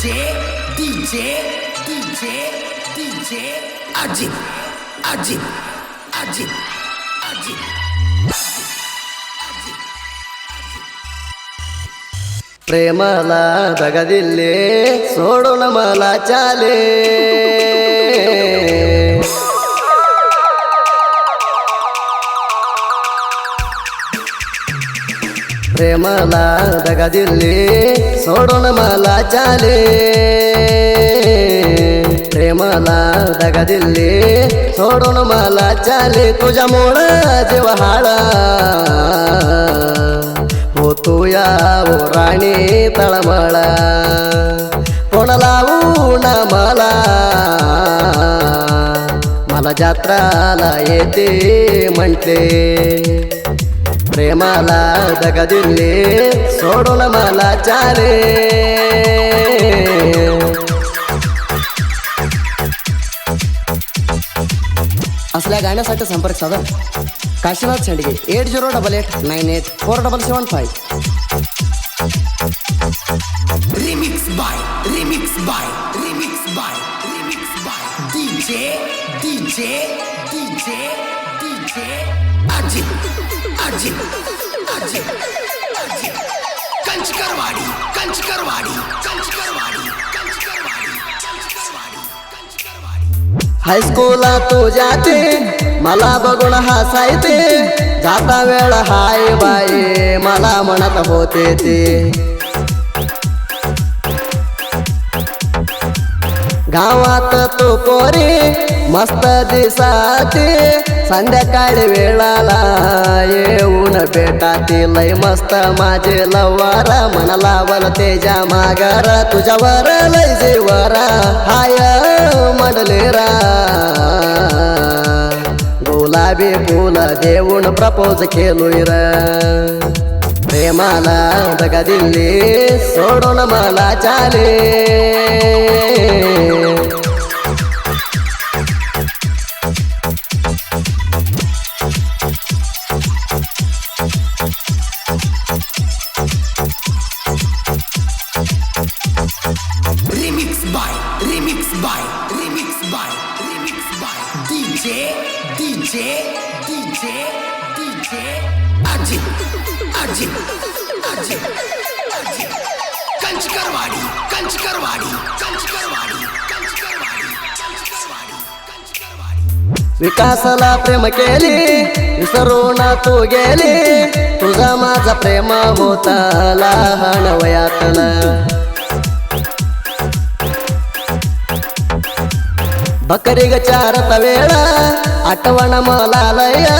DJ, DJ, DJ, DJ, Ajit, Ajit, Ajit, Ajit. प्रेमाला दगा दिले सोडून मला चाले प्रेमाला दगा दिले सोडून मला चाले प्रेमाला दगा दिले सोडून मला चाले तुझ्यामुळं जीव हाळा तू या राणी तळमळा कोण लावू ना मला मला जत्राला येते म्हटले प्रेमाला दगा दिले सोडून मला चाले असल्या गाण्यासाठी संपर्क साधा Kashinath Shendge 8088984775. Remix by DJ, DJ, DJ, DJ, Ajit, Ajit, Ajit, Ajit. Kanchkarwadi, Kanchkarwadi, Kanchkarwadi, Kanchkarwadi, Kanchkarwadi, Kanchkarwadi. हायस्कूलला तू जाते मला बघून हसायते जाता वेळ हाय बाई मला म्हणत होते ते गावात तू पोरी मस्त दिसाते संध्याकाळी वेळाला येऊन भेटाती लय मस्त माझे लवारा मन लावल तेजा मागार तुझ्यावर लय जीवरा हाय मडलेरा गुलाबी फूल देऊन प्रपोज केलोय र प्रेमाला दगा दिले सोडून मला चाले DJ, DJ, DJ, DJ, Ajit, Ajit, Ajit, Ajit. Kanchkarwadi, Kanchkarwadi, Kanchkarwadi, Kanchkarwadi, Kanchkarwadi, Kanchkarwadi. विकासाला प्रेम केले विसरून तू गेले तुझा माझा प्रेम होता लहान वयातला बकरी ग चारत वेळा आठवण मला लया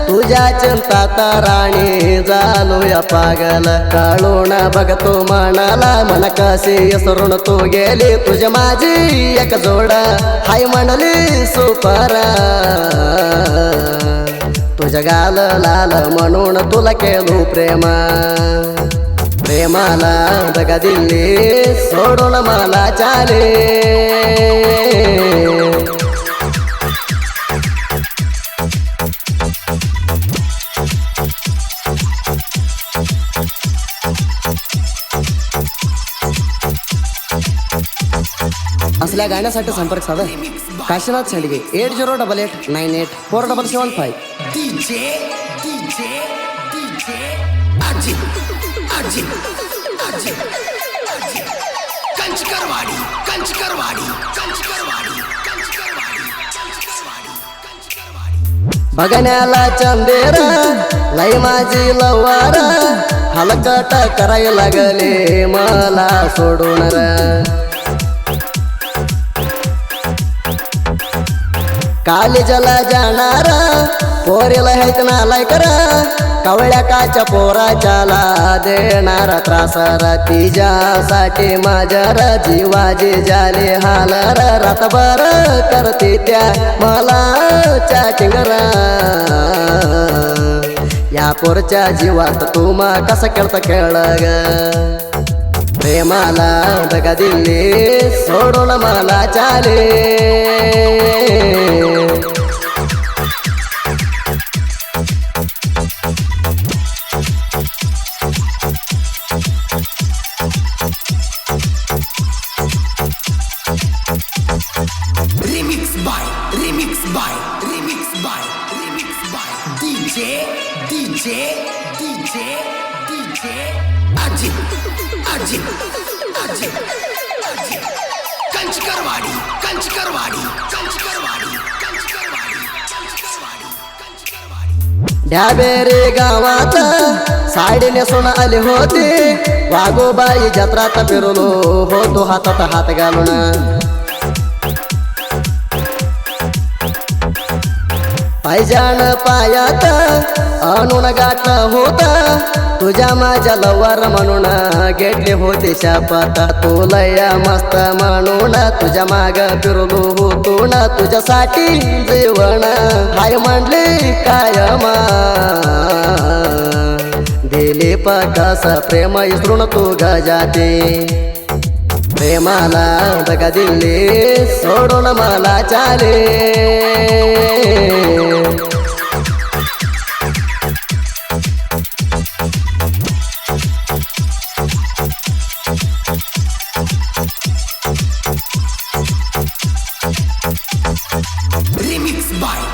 तुझ्या चिंतात राणी झालोया पागल काळून बघतो मनाला मन कसे विसरून तू गेली तुझ्या माझी एक जोडा हाय म्हणली सुपरा तुझ्या गाल लाल म्हणून तुला केलो प्रेमा प्रेमाला दगा दिले सोडून मला चाले असल्या गाण्यासाठी संपर्क साधा Kashinath Shendge 8088984775. DJ, DJ, DJ, Ajit, Ajit, Ajit, Ajit. Kanchkarwadi, Kanchkarwadi, Kanchkarwadi, Kanchkarwadi, Kanchkarwadi, Kanchkarwadi. बघण्याला चंदेरा लय माझी लवारा हलकट करायला लागले मला सोडून र कालेजला जाणारा पोरीला हैत ना लायकरा कवळ्या काच्या पोराच्याला देणारा त्रासारा तिच्यासाठी माझ्या जीवाजी झाले हालर रातभर करते त्या मला चॅटिंगरा या पोरच्या जीवात तुम्हा कसा खेळता खेळ ग प्रेमाला दगा दिले सोडून मला चाले by DJ Ajit कंचकरवाडी ढ्याबेरे गावात साडी नेसून आली होती वाघोबाई जत्रात फिरलो होतो हातात हात घालून पायजान पायात आणून गाठ होता तुझ्या माझ्या लवर म्हणून घेतले होते शापात तुला मस्त म्हणून तुझ्या माग फिरलो होतो ना तुझ्यासाठी जीवन हाय म्हणले कायमा दिले पकास प्रेम इसरून तू गजाते प्रेमाला दगा दिले सोडून मला चाले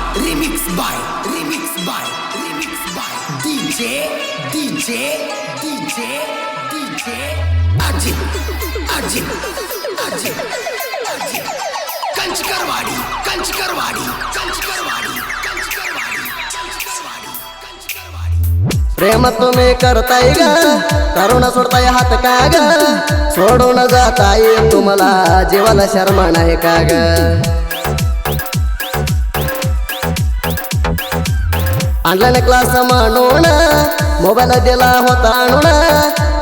Remix by DJ Ajit कंचकरवाडी प्रेम तुम्ही करताय ग करुण सोडताय हात का ग सोडून जाताय तुम्हाला जीवाला शर्म नाही का ग ऑनलाईन क्लास म्हणून मोबाईल दिला होता आणून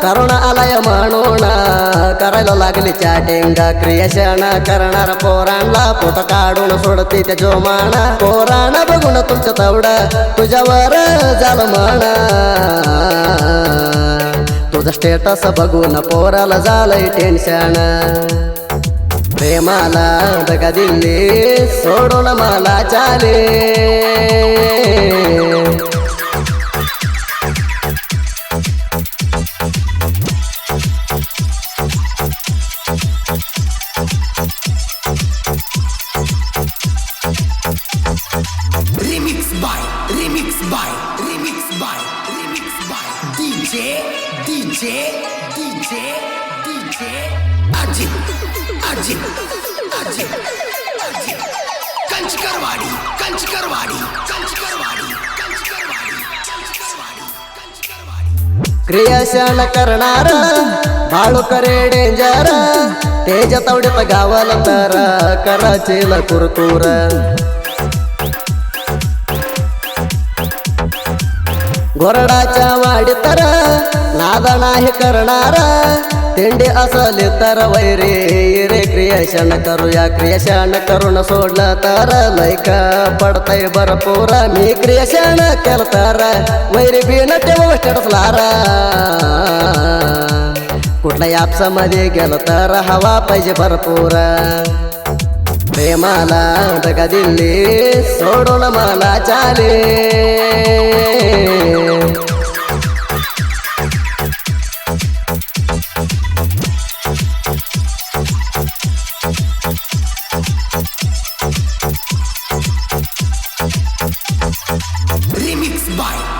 करुण आलाय म्हणून करायला लागली चॅटिंग क्रिएशन करणार पोरांना फोटो काढून सोडते त्या जोमाना पोरांना बघून तुमचं तेवढं तुझ्यावर झालं म्हणा तुझं स्टेटस बघून पोराला झालंय टेन्शन प्रेमाला दगा दिली सोडून मला चाले Remix by DJ Ajit कंचकरवाडी क्रिएशन करणार बाळू करे डेंजर तेज तवड्यात गावाला तर कराचील कुरकुर गोरडाच्या वाडी तर नाद नाही करणार तेंडे असले तर वैरे रे क्रिएशन करूया क्रिएशन करून सोडलं तर लैक पडतय भरपूर मी क्रिएशन केलं तर वैरे बिन ठेव ठरसलार कुठल्या ॲप्स मध्ये गेलं तर हवा पाहिजे भरपूर प्रेमाला दगा दिली सोडून मला चाले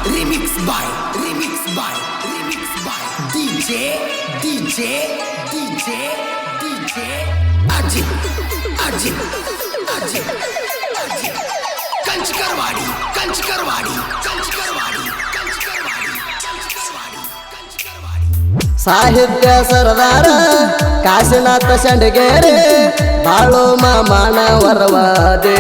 Remix by DJ Ajit कंचकरवाडी साहित्य सरदार काशीनाथ शेंडगे रे बाळू मामाना वरवा दे